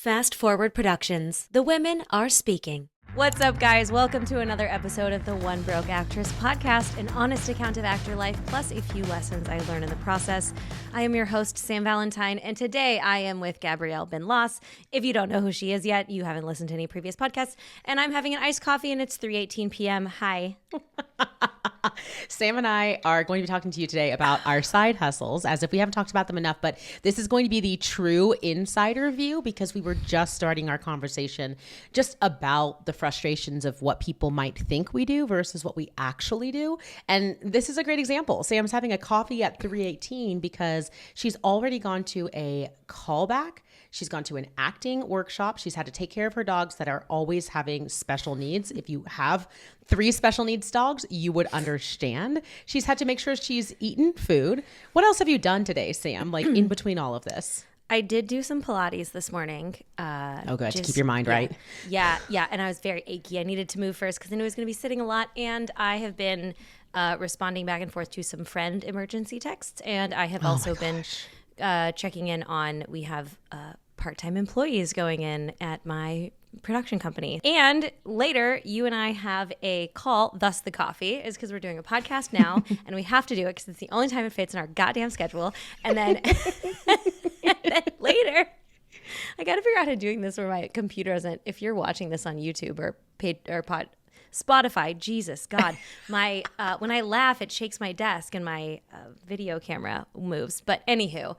Fast Forward Productions. The women are speaking. What's up, guys? Welcome to another episode of the One Broke Actress podcast, an honest account of actor life, plus a few lessons I learned in the process. I am your host, Sam Valentine, and today I am with Gabrielle and I. If you don't know who she is yet, you haven't listened to any previous podcasts, and I'm having an iced coffee, and it's 3:18 p.m. Hi. Sam and I are going to be talking to you today about our side hustles, as if we haven't talked about them enough, but this is going to be the true insider view because we were just starting our conversation just about the frustrations of what people might think we do versus what we actually do. And this is a great example. Sam's having a coffee at 3:18 because she's already gone to a callback. She's gone to an acting workshop. She's had to take care of her dogs that are always having special needs. If you have 3 special needs dogs, you would understand. She's had to make sure she's eaten food. What else have you done today, Sam, like in between all of this? I did do some Pilates this morning. Oh, good. To keep your mind right. Yeah. And I was very achy. I needed to move first because I knew I was going to be sitting a lot. And I have been responding back and forth to some friend emergency texts. And I have also been checking in on, we have part-time employees going in at my production company. And later, you and I have a call, thus the coffee, is because we're doing a podcast now, and we have to do it because it's the only time it fits in our goddamn schedule. And then, and then later, I got to figure out how to doing this where my computer isn't, if you're watching this on YouTube or Spotify, Jesus, God, my when I laugh, it shakes my desk and my video camera moves. But anywho,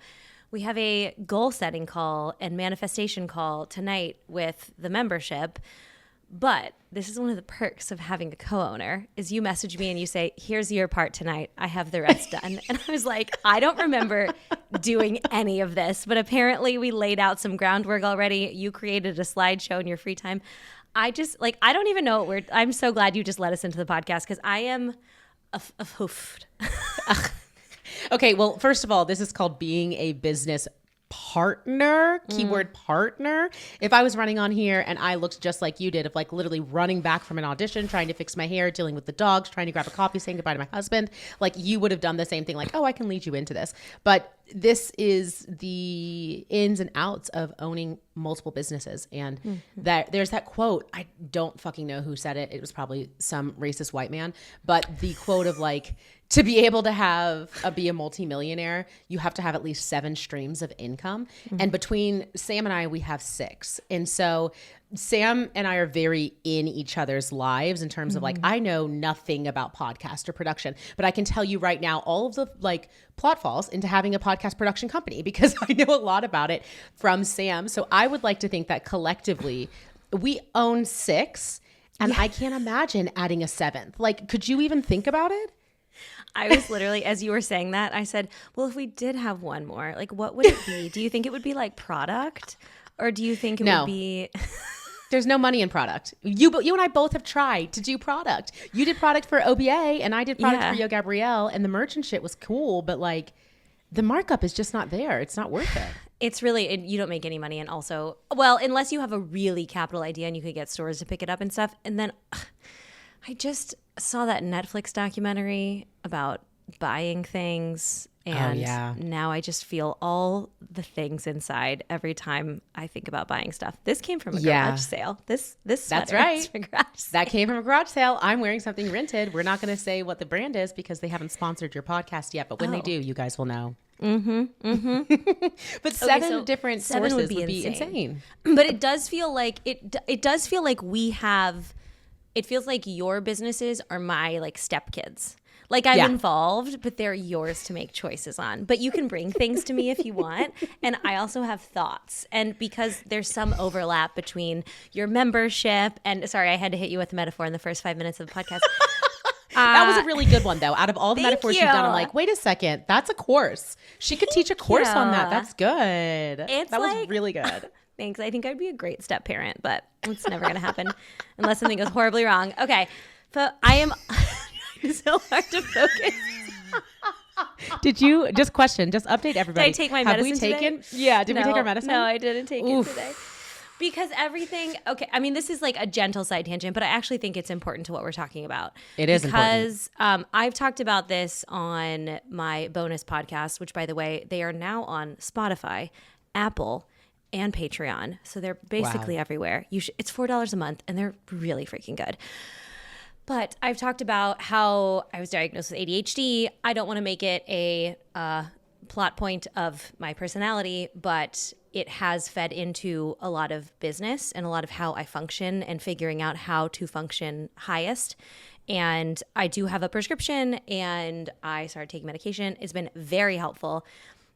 we have a goal setting call and manifestation call tonight with the membership. But this is one of the perks of having a co-owner is you message me and you say, here's your part tonight. I have the rest done. And I was like, I don't remember doing any of this, but apparently we laid out some groundwork already. You created a slideshow in your free time. I don't even know what word. I'm so glad you just let us into the podcast because I am hoofed. Okay, well, first of all, this is called being a business partner, keyword partner. If I was running on here and I looked just like you did, of like literally running back from an audition, trying to fix my hair, dealing with the dogs, trying to grab a coffee, saying goodbye to my husband, like you would have done the same thing, like, oh, I can lead you into this. But this is the ins and outs of owning multiple businesses. And that there's that quote, I don't fucking know who said it. It was probably some racist white man, but the quote of like, to be able to be a multimillionaire, you have to have at least 7 streams of income. And between Sam and I, we have 6. And so Sam and I are very in each other's lives in terms of like, I know nothing about podcast or production, but I can tell you right now, all of the like plot falls into having a podcast production company because I know a lot about it from Sam. So I would like to think that collectively we own 6 and I can't imagine adding a 7th. Like, could you even think about it? I was literally, as you were saying that, I said, well, if we did have one more, like what would it be? Do you think it would be like product or do you think it would be... There's no money in product. You and I both have tried to do product. You did product for OBA and I did product for Yo Gabrielle, and the merchant shit was cool, but like the markup is just not there. It's not worth it. It's really, you don't make any money. And also, well, unless you have a really capital idea and you could get stores to pick it up and stuff. And then I just saw that Netflix documentary about buying things. And now I just feel all the things inside every time I think about buying stuff. This came from a garage sale. This That's right. That came from a garage sale. I'm wearing something rented. We're not going to say what the brand is because they haven't sponsored your podcast yet. But when they do, you guys will know. But 7 different sources would be insane. But it does feel like it does feel like we have. It feels like your businesses are my like stepkids. Like I'm involved, but they're yours to make choices on. But you can bring things to me if you want. And I also have thoughts. And because there's some overlap between your membership and, sorry, I had to hit you with a metaphor in the first 5 minutes of the podcast. That was a really good one, though. Out of all the metaphors you've done, I'm like, wait a second. That's a course. She could teach a course on that. That's good. That was really good. Thanks. I think I'd be a great step parent, but it's never going to happen unless something goes horribly wrong. Okay. So I am... It's so hard to focus. Did you just update everybody? Did I take my medicine today? Yeah. Did we take our medicine? No, I didn't take it today. Because everything, okay, I mean, this is like a gentle side tangent, but I actually think it's important to what we're talking about. It is important. Because I've talked about this on my bonus podcast, which, by the way, they are now on Spotify, Apple, and Patreon. So they're basically everywhere. It's $4 a month, and they're really freaking good. But I've talked about how I was diagnosed with ADHD. I don't want to make it a plot point of my personality, but it has fed into a lot of business and a lot of how I function and figuring out how to function highest. And I do have a prescription, and I started taking medication. It's been very helpful.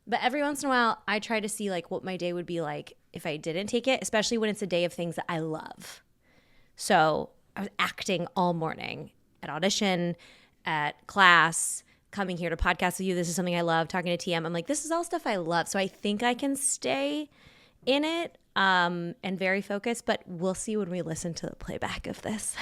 But every once in a while, I try to see like what my day would be like if I didn't take it, especially when it's a day of things that I love. So I was acting all morning at audition, at class, coming here to podcast with you. This is something I love. Talking to TM, I'm like, this is all stuff I love. So I think I can stay in it and very focused, but we'll see when we listen to the playback of this.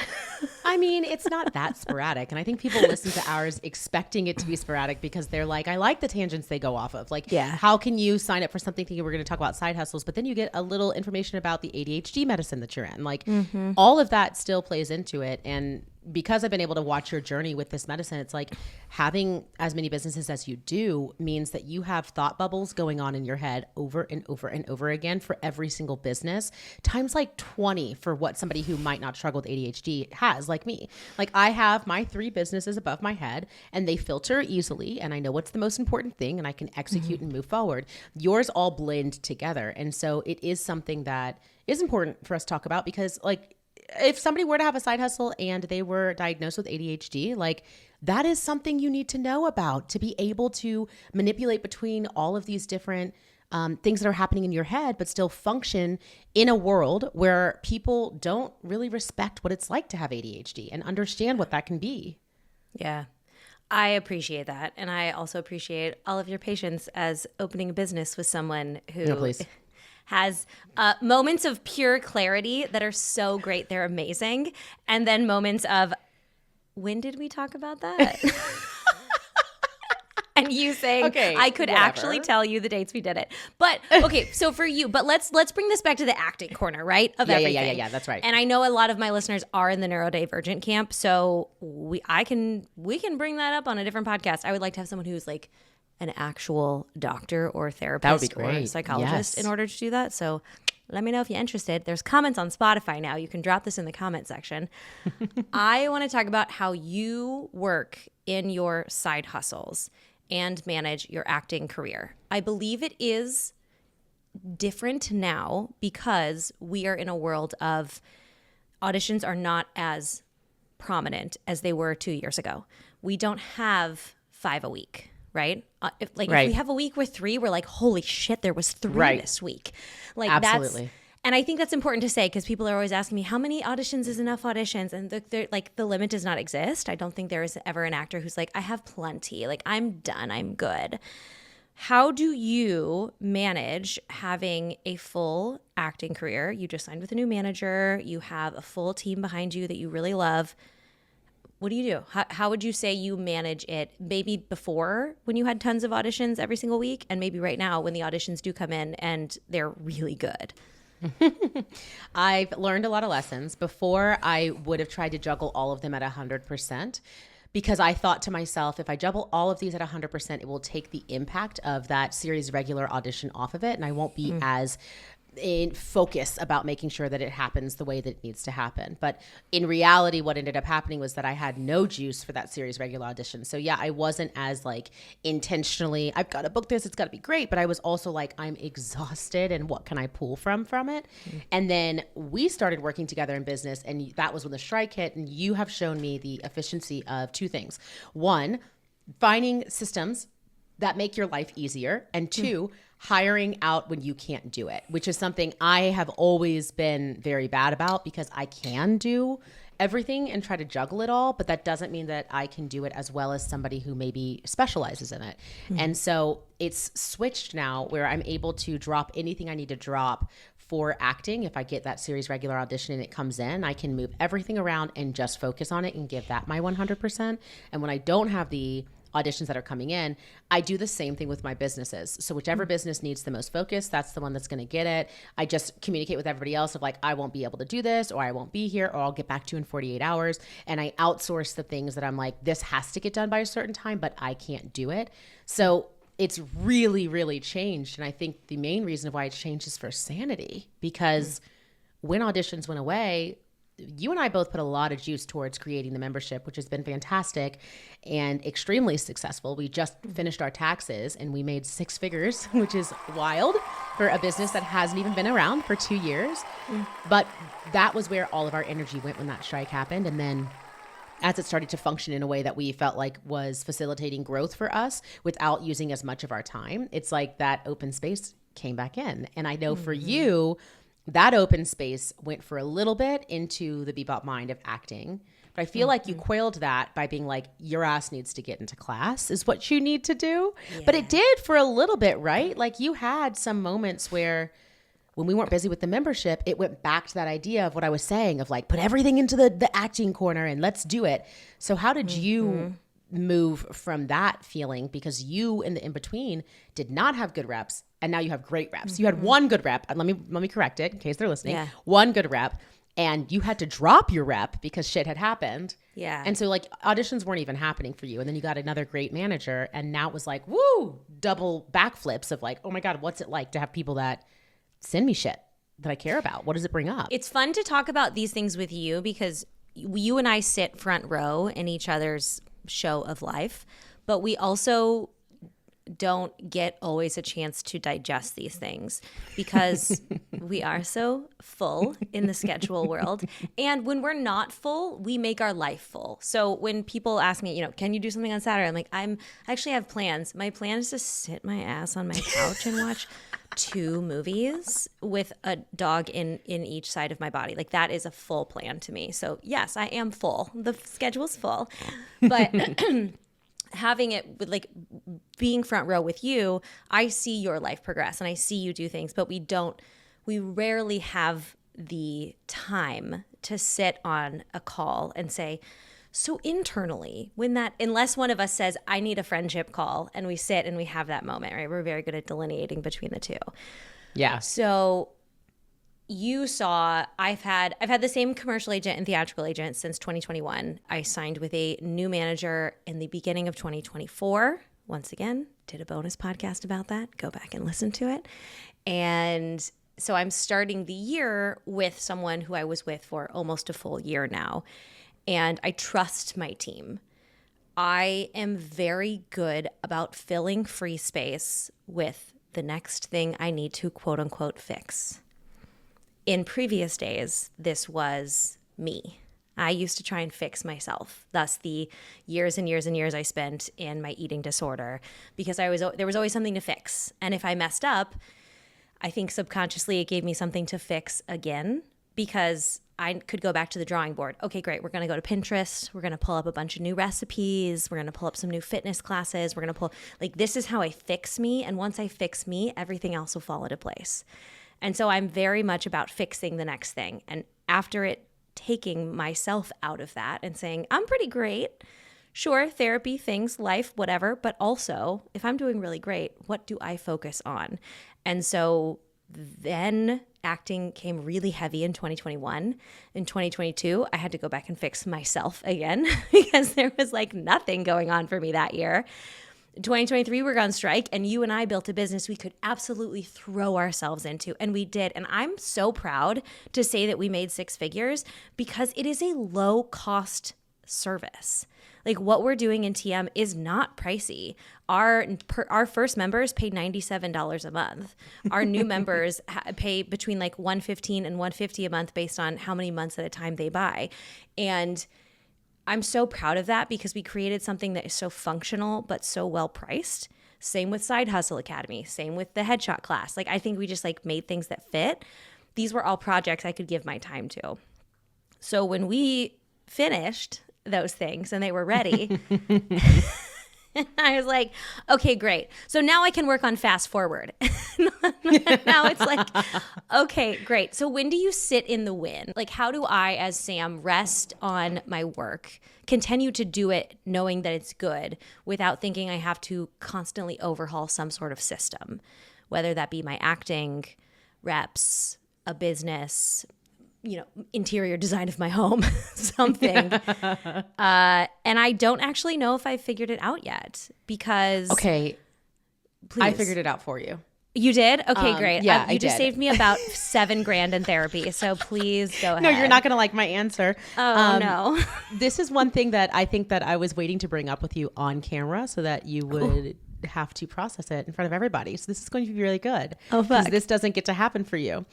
I mean, it's not that sporadic. And I think people listen to ours expecting it to be sporadic because they're like, I like the tangents they go off of. Like, how can you sign up for something thinking we're going to talk about side hustles, but then you get a little information about the ADHD medicine that you're in. Like, all of that still plays into it. And because I've been able to watch your journey with this medicine, it's like having as many businesses as you do means that you have thought bubbles going on in your head over and over and over again for every single business, times like 20 for what somebody who might not struggle with ADHD has, like me. Like, I have my 3 businesses above my head and they filter easily, and I know what's the most important thing and I can execute and move forward. Yours all blend together. And so it is something that is important for us to talk about because, like, if somebody were to have a side hustle and they were diagnosed with ADHD, like, that is something you need to know about to be able to manipulate between all of these different things that are happening in your head, but still function in a world where people don't really respect what it's like to have ADHD and understand what that can be. Yeah. I appreciate that. And I also appreciate all of your patience as opening a business with someone who has moments of pure clarity that are so great. They're amazing. And then moments of, when did we talk about that? And you saying, okay, I could actually tell you the dates we did it. But okay, so for you, but let's bring this back to the acting corner, right? Of everything. Yeah, that's right. And I know a lot of my listeners are in the neurodivergent camp, so we can bring that up on a different podcast. I would like to have someone who's like an actual doctor or therapist or psychologist in order to do that. So let me know if you're interested. There's comments on Spotify now. You can drop this in the comment section. I want to talk about how you work in your side hustles and manage your acting career. I believe it is different now because we are in a world of auditions are not as prominent as they were 2 years ago. We don't have 5 a week, right? If we have a week with 3, we're like, holy shit, there was 3 this week. Like, absolutely. And I think that's important to say because people are always asking me, how many auditions is enough auditions? And the limit does not exist. I don't think there is ever an actor who's like, I have plenty. Like, I'm done. I'm good. How do you manage having a full acting career? You just signed with a new manager. You have a full team behind you that you really love. What do you do? How would you say you manage it? Maybe before when you had tons of auditions every single week, and maybe right now when the auditions do come in and they're really good. I've learned a lot of lessons. Before, I would have tried to juggle all of them at 100% because I thought to myself, if I juggle all of these at 100%, it will take the impact of that series regular audition off of it, and I won't be as in focus about making sure that it happens the way that it needs to happen. But in reality, what ended up happening was that I had no juice for that series regular audition. So yeah, I wasn't as like intentionally, I've got to book this, it's got to be great. But I was also like, I'm exhausted and what can I pull from it? And then we started working together in business, and that was when the strike hit. And you have shown me the efficiency of 2 things. 1, finding systems that make your life easier, and 2, hiring out when you can't do it, which is something I have always been very bad about because I can do everything and try to juggle it all, but that doesn't mean that I can do it as well as somebody who maybe specializes in it. And so it's switched now where I'm able to drop anything I need to drop for acting. If I get that series regular audition and it comes in, I can move everything around and just focus on it and give that my 100%. And when I don't have the auditions that are coming in, I do the same thing with my businesses. So whichever business needs the most focus, that's the one that's going to get it. I just communicate with everybody else of like, I won't be able to do this, or I won't be here, or I'll get back to you in 48 hours. And I outsource the things that I'm like, this has to get done by a certain time, but I can't do it. So it's really, really changed. And I think the main reason why it's changed is for sanity, because when auditions went away, you and I both put a lot of juice towards creating the membership, which has been fantastic and extremely successful. We just finished our taxes and we made 6 figures, which is wild for a business that hasn't even been around for 2 years. But that was where all of our energy went when that strike happened. And then as it started to function in a way that we felt like was facilitating growth for us without using as much of our time, it's like that open space came back in. And I know for you, that open space went for a little bit into the Bebop mind of acting. But I feel like you quailed that by being like, your ass needs to get into class is what you need to do. Yeah. But it did for a little bit, right? Like you had some moments where when we weren't busy with the membership, it went back to that idea of what I was saying of like, put everything into the acting corner and let's do it. So how did you move from that feeling? Because you in the in-between did not have good reps and now you have great reps. You had one good rep. Let me correct it in case they're listening. Yeah. One good rep. And you had to drop your rep because shit had happened. Yeah. And so like auditions weren't even happening for you. And then you got another great manager. And now it was like, woo, double backflips of like, oh my God, what's it like to have people that send me shit that I care about? What does it bring up? It's fun to talk about these things with you because you and I sit front row in each other's show of life, but we also don't get always a chance to digest these things because we are so full in the schedule world. And when we're not full, we make our life full. So when people ask me, can you do something on Saturday? I'm like, I actually have plans. My plan is to sit my ass on my couch and watch 2 movies with a dog in each side of my body. Like that is a full plan to me. So yes, I am full. The schedule's full, but having it with like being front row with you, I see your life progress and I see you do things, but we rarely have the time to sit on a call and say, so internally, unless one of us says, I need a friendship call, and we sit and we have that moment, right? We're very good at delineating between the two. Yeah. So you saw, I've had the same commercial agent and theatrical agent since 2021. I signed with a new manager in the beginning of 2024. Once again, did a bonus podcast about that. Go back and listen to it. And so I'm starting the year with someone who I was with for almost a full year now. And I trust my team. I am very good about filling free space with the next thing I need to quote unquote fix. In previous days, this was me. I used to try and fix myself. Thus the years and years and years I spent in my eating disorder because there was always something to fix. And if I messed up, I think subconsciously it gave me something to fix again because I could go back to the drawing board. Okay, great. We're going to go to Pinterest. We're going to pull up a bunch of new recipes. We're going to pull up some new fitness classes. We're going to this is how I fix me. And once I fix me, everything else will fall into place. And so I'm very much about fixing the next thing. And after it, taking myself out of that and saying, I'm pretty great. Sure, therapy, things, life, whatever. But also, if I'm doing really great, what do I focus on? And so then acting came really heavy in 2021. In 2022, I had to go back and fix myself again because there was nothing going on for me that year. 2023, we're on strike, and you and I built a business we could absolutely throw ourselves into, and we did. And I'm so proud to say that we made 6 figures because it is a low-cost service. What we're doing in TM is not pricey. Our first members pay $97 a month. Our new members pay between $115 and $150 a month based on how many months at a time they buy. And I'm so proud of that because we created something that is so functional but so well priced. Same with Side Hustle Academy. Same with the headshot class. I think we just made things that fit. These were all projects I could give my time to. So when we finished those things and they were ready, I was like, okay, great. So now I can work on fast forward. Now it's okay, great. So when do you sit in the win? How do I, as Sam, rest on my work, continue to do it knowing that it's good without thinking I have to constantly overhaul some sort of system, whether that be my acting, reps, a business, interior design of my home, something. And I don't actually know if I figured it out yet because. Okay. Please. I figured it out for you. You did? Okay, great. Yeah, you I just did. saved me about $7,000 in therapy. So please go ahead. No, you're not going to like my answer. Oh, no. This is one thing that I think that I was waiting to bring up with you on camera so that you would have to process it in front of everybody. So this is going to be really good. Oh, fuck. This doesn't get to happen for you.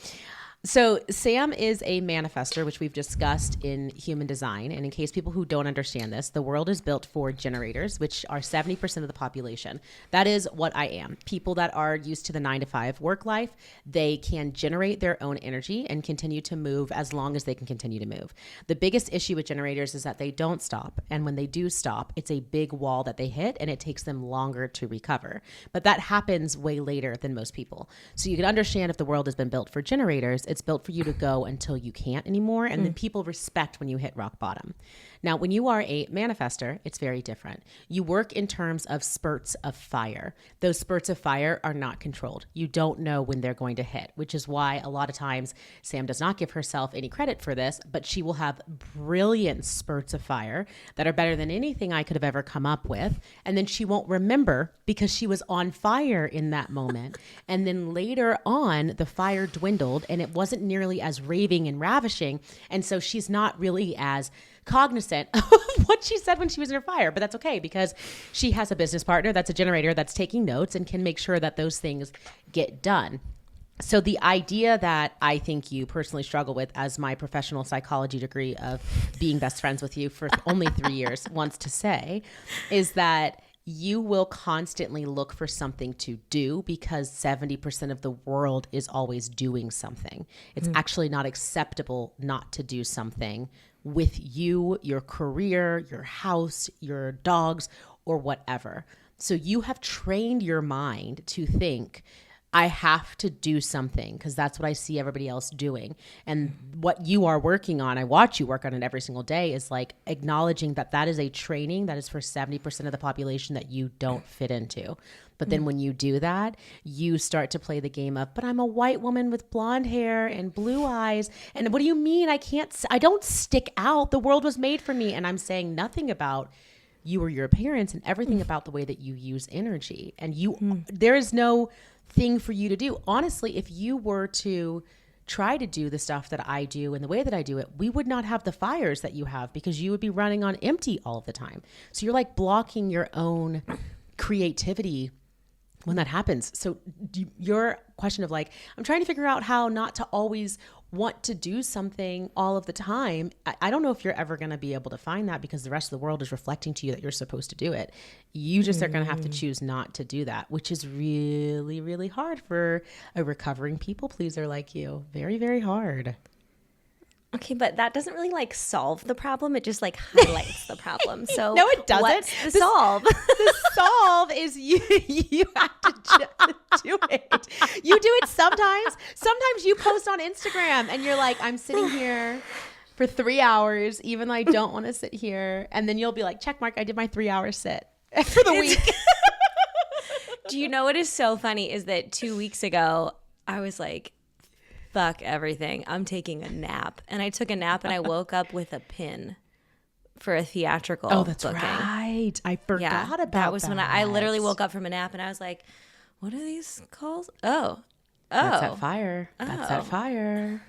So Sam is a manifester, which we've discussed in human design. And in case people who don't understand this, the world is built for generators, which are 70% of the population. That is what I am. People that are used to the 9-to-5 work life, they can generate their own energy and continue to move as long as they can continue to move. The biggest issue with generators is that they don't stop. And when they do stop, it's a big wall that they hit and it takes them longer to recover. But that happens way later than most people. So you can understand if the world has been built for generators, it's built for you to go until you can't anymore. And then people respect when you hit rock bottom. Now, when you are a manifester, it's very different. You work in terms of spurts of fire. Those spurts of fire are not controlled. You don't know when they're going to hit, which is why a lot of times Sam does not give herself any credit for this, but she will have brilliant spurts of fire that are better than anything I could have ever come up with. And then she won't remember because she was on fire in that moment. And then later on, the fire dwindled and it wasn't nearly as raving and ravishing. And so she's not really as cognizant of what she said when she was in her fire, but that's okay because she has a business partner that's a generator that's taking notes and can make sure that those things get done. So the idea that I think you personally struggle with as my professional psychology degree of being best friends with you for only 3 years wants to say is that you will constantly look for something to do because 70% of the world is always doing something. It's actually not acceptable not to do something with you, your career, your house, your dogs, or whatever. So you have trained your mind to think, I have to do something because that's what I see everybody else doing. And what you are working on, I watch you work on it every single day, is like acknowledging that that is a training that is for 70% of the population that you don't fit into. But then when you do that, you start to play the game of, but I'm a white woman with blonde hair and blue eyes. And what do you mean? I don't stick out. The world was made for me. And I'm saying nothing about you or your appearance and everything about the way that you use energy. And there is no thing for you to do. Honestly, if you were to try to do the stuff that I do and the way that I do it, we would not have the fires that you have because you would be running on empty all of the time. So you're like blocking your own creativity when that happens. So your question of like, I'm trying to figure out how not to always want to do something all of the time. I don't know if you're ever going to be able to find that because the rest of the world is reflecting to you that you're supposed to do it. You just are going to have to choose not to do that, which is really, really hard for a recovering people pleaser like you. Very, very hard. Okay, but that doesn't really like solve the problem. It just like highlights the problem. So no, it doesn't. What's the solve? The solve is you have to just do it. You do it sometimes. Sometimes you post on Instagram and you're like, I'm sitting here for 3 hours, even though I don't want to sit here. And then you'll be like, check mark, I did my 3-hour sit for the week. Do you know what is so funny is that 2 weeks ago, I was like, fuck everything. I'm taking a nap. And I took a nap and I woke up with a pin for a theatrical Oh, that's booking. right. I forgot about that. That was when I literally woke up from a nap and I was like, what are these calls? Oh. That's that fire. That's that fire.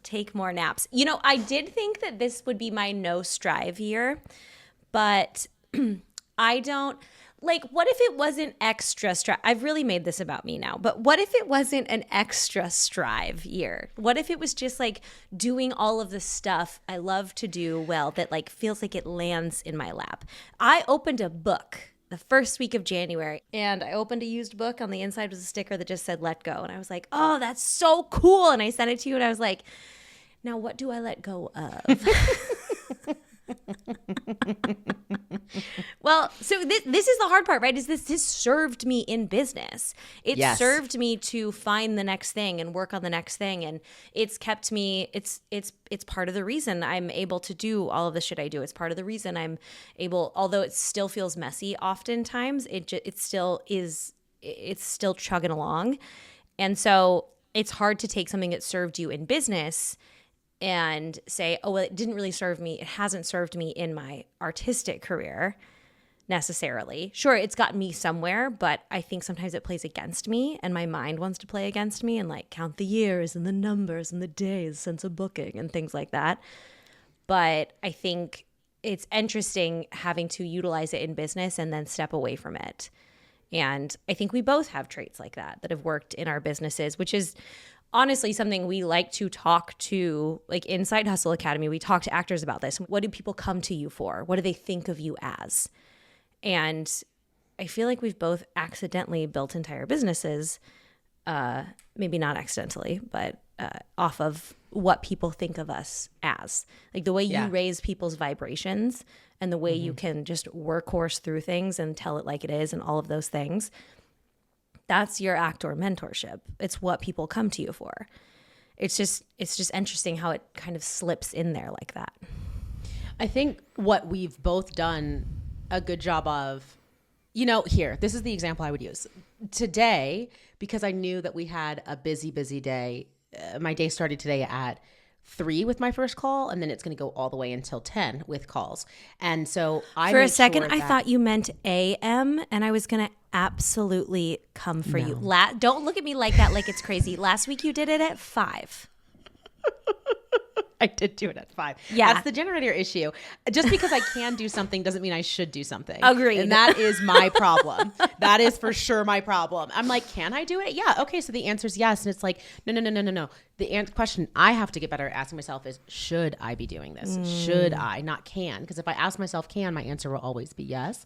Take more naps. You know, I did think that this would be my no strive year, but I don't. Like, what if it wasn't extra strive? I've really made this about me now, but what if it wasn't an extra strive year? What if it was just like doing all of the stuff I love to do well that like feels like it lands in my lap? I opened a book the first week of January and I opened a used book. On the inside was a sticker that just said, let go. And I was like, oh, that's so cool. And I sent it to you and I was like, now what do I let go of? Well, so this is the hard part, right? Is this served me in business. It served me to find the next thing and work on the next thing. And it's kept me, it's part of the reason I'm able to do all of the shit I do. It's part of the reason I'm able, although it still feels messy oftentimes, it's still chugging along. And so it's hard to take something that served you in business and say, oh, well, it didn't really serve me. It hasn't served me in my artistic career. necessarily. Sure, it's gotten me somewhere, but I think sometimes it plays against me, and my mind wants to play against me and like count the years and the numbers and the days since a booking and things like that. But I think it's interesting having to utilize it in business and then step away from it. And I think we both have traits like that have worked in our businesses, which is honestly something we like to talk to, like inside Hustle Academy. We talk to actors about this. What do people come to you for? What do they think of you as? And I feel like we've both accidentally built entire businesses, maybe not accidentally, but off of what people think of us as. Like the way you raise people's vibrations and the way you can just workhorse through things and tell it like it is and all of those things. That's your actor mentorship. It's what people come to you for. It's just interesting how it kind of slips in there like that. I think what we've both done a good job of, here, this is the example I would use. Today, because I knew that we had a busy day, my day started today at 3 with my first call, and then it's going to go all the way until 10 with calls. And so for a second, I thought you meant AM, and I was going to absolutely come for you. Don't look at me like that, like it's crazy. Last week you did it at 5. I did do it at 5. Yeah. That's the generator issue. Just because I can do something doesn't mean I should do something. Agreed. And that is my problem. That is for sure my problem. I'm like, can I do it? Yeah. Okay. So the answer is yes. And it's like, no. The question I have to get better at asking myself is, should I be doing this? Should I? Not can. Because if I ask myself can, my answer will always be yes,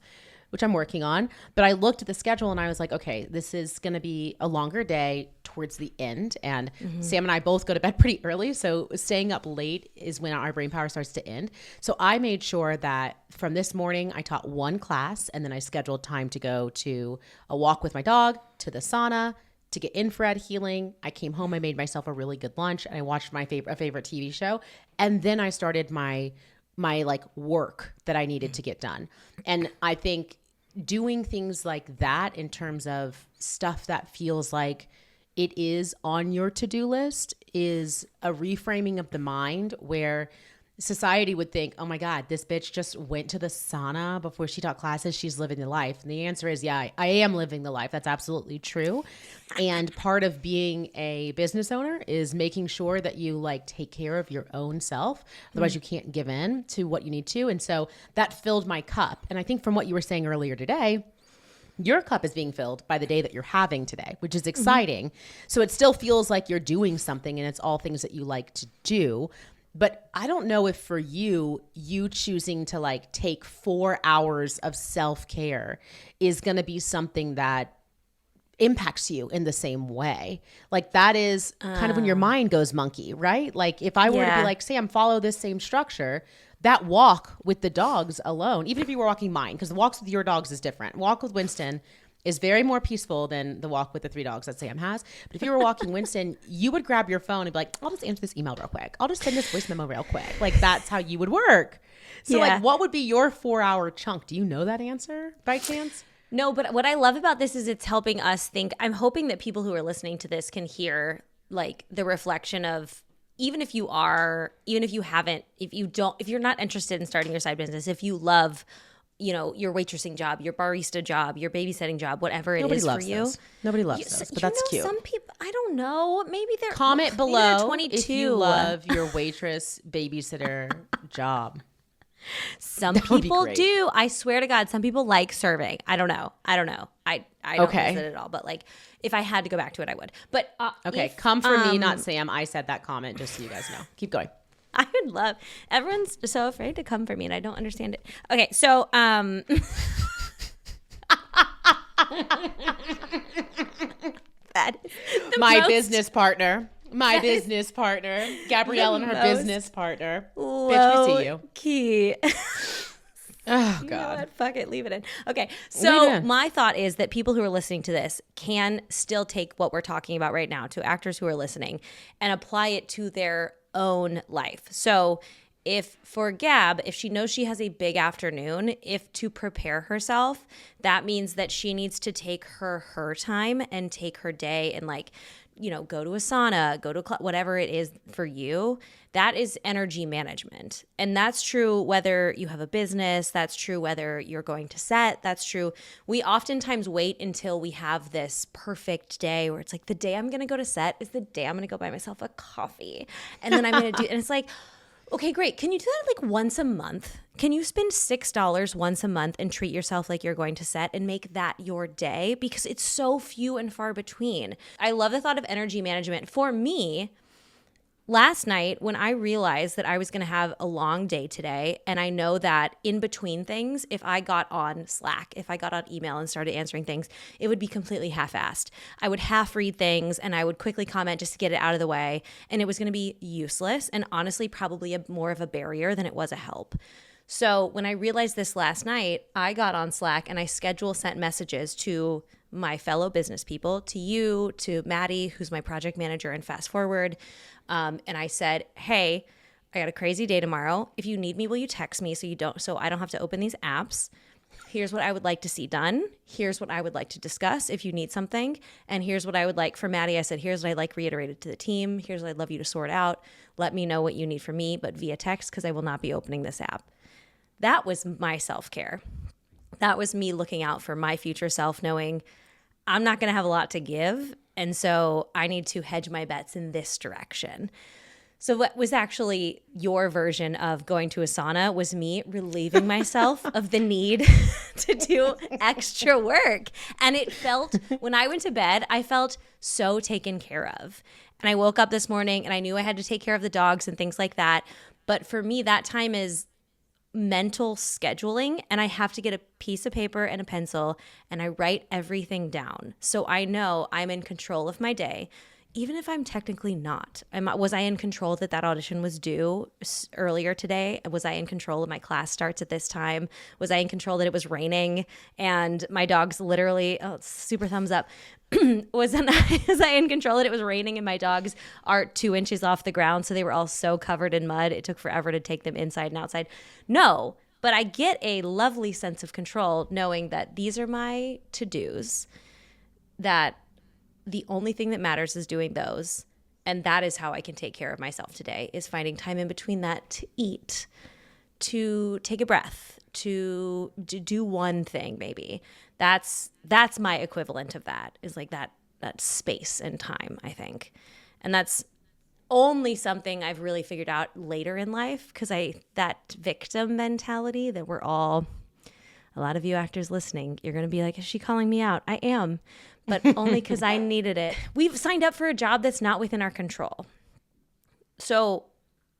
which I'm working on. But I looked at the schedule and I was like, okay, this is going to be a longer day towards the end. And Sam and I both go to bed pretty early. So staying up late is when our brain power starts to end. So I made sure that from this morning, I taught one class and then I scheduled time to go to a walk with my dog, to the sauna, to get infrared healing. I came home, I made myself a really good lunch and I watched my favorite TV show. And then I started my like work that I needed to get done. And I think doing things like that in terms of stuff that feels like it is on your to-do list is a reframing of the mind where society would think, oh my God, this bitch just went to the sauna before she taught classes. She's living the life. And the answer is, yeah, I am living the life. That's absolutely true. And part of being a business owner is making sure that you like take care of your own self. Otherwise you can't give in to what you need to. And so that filled my cup. And I think from what you were saying earlier today, your cup is being filled by the day that you're having today, which is exciting. So it still feels like you're doing something and it's all things that you like to do. But I don't know if for you choosing to like take 4 hours of self-care is going to be something that impacts you in the same way. Like that is kind of when your mind goes monkey, right? Like if I were to be like, Sam, follow this same structure, that walk with the dogs alone, even if you were walking mine, because the walks with your dogs is different. Walk with Winston is very more peaceful than the walk with the 3 dogs that Sam has. But if you were walking Winston, you would grab your phone and be like, I'll just answer this email real quick. I'll just send this voice memo real quick. Like that's how you would work. So like what would be your 4-hour chunk? Do you know that answer by chance? No, but what I love about this is it's helping us think. I'm hoping that people who are listening to this can hear like the reflection of, even if you're not interested in starting your side business, if you love, your waitressing job, your barista job, your babysitting job, whatever it is for you. Nobody loves those, but that's cute. Some people, I don't know, maybe they're comment below 22. If you love your waitress babysitter job. Some people do. I swear to God, some people like serving. I don't know. I don't miss it at all. But like, if I had to go back to it, I would. But come for me, not Sam. I said that comment just so you guys know. Keep going. I would love. Everyone's so afraid to come for me, and I don't understand it. Okay, so that is my business partner. My business partner, Gabrielle and her business partner. Bitch, we see you. Key. Oh, God. You know what? Fuck it. Leave it in. Okay. So my thought is that people who are listening to this can still take what we're talking about right now to actors who are listening and apply it to their own life. So if for Gab, if she knows she has a big afternoon, if to prepare herself, that means that she needs to take her time and take her day and like go to a sauna, go to whatever it is for you. That is energy management. And that's true whether you have a business, that's true whether you're going to set, that's true. We oftentimes wait until we have this perfect day where it's like the day I'm going to go to set is the day I'm going to go buy myself a coffee. And then I'm going to do, and it's like, okay, great. Can you do that like once a month? Can you spend $6 once a month and treat yourself like you're going to set and make that your day? Because it's so few and far between. I love the thought of energy management. For me, last night when I realized that I was going to have a long day today, and I know that in between things, if I got on Slack, if I got on email and started answering things, it would be completely half-assed. I would half read things and I would quickly comment just to get it out of the way, and it was going to be useless and honestly probably more of a barrier than it was a help. So when I realized this last night, I got on Slack and I sent messages to my fellow business people, to you, to Maddie, who's my project manager in Fast Forward. And I said, hey, I got a crazy day tomorrow. If you need me, will you text me so I don't have to open these apps? Here's what I would like to see done. Here's what I would like to discuss if you need something. And here's what I would like for Maddie. I said, here's what I'd like reiterated to the team. Here's what I'd love you to sort out. Let me know what you need from me, but via text, because I will not be opening this app. That was my self-care. That was me looking out for my future self, knowing I'm not going to have a lot to give. And so I need to hedge my bets in this direction. So what was actually your version of going to a sauna was me relieving myself of the need to do extra work. And it felt, when I went to bed, I felt so taken care of. And I woke up this morning and I knew I had to take care of the dogs and things like that. But for me, that time is mental scheduling, and I have to get a piece of paper and a pencil and I write everything down. So I know I'm in control of my day, even if I'm technically not. Was I in control that audition was due earlier today? Was I in control of my class starts at this time? Was I in control that it was raining and my dogs literally, super thumbs up. Was I in control that it was raining and my dogs are 2 inches off the ground, so they were all so covered in mud it took forever to take them inside and outside? No, but I get a lovely sense of control knowing that these are my to-dos, that the only thing that matters is doing those, and that is how I can take care of myself today, is finding time in between that to eat, to take a breath, to do one thing maybe. That's my equivalent of that, is like that space and time, I think. And that's only something I've really figured out later in life, because that victim mentality that we're all, a lot of you actors listening, you're going to be like, is she calling me out? I am, but only because I needed it. We've signed up for a job that's not within our control. So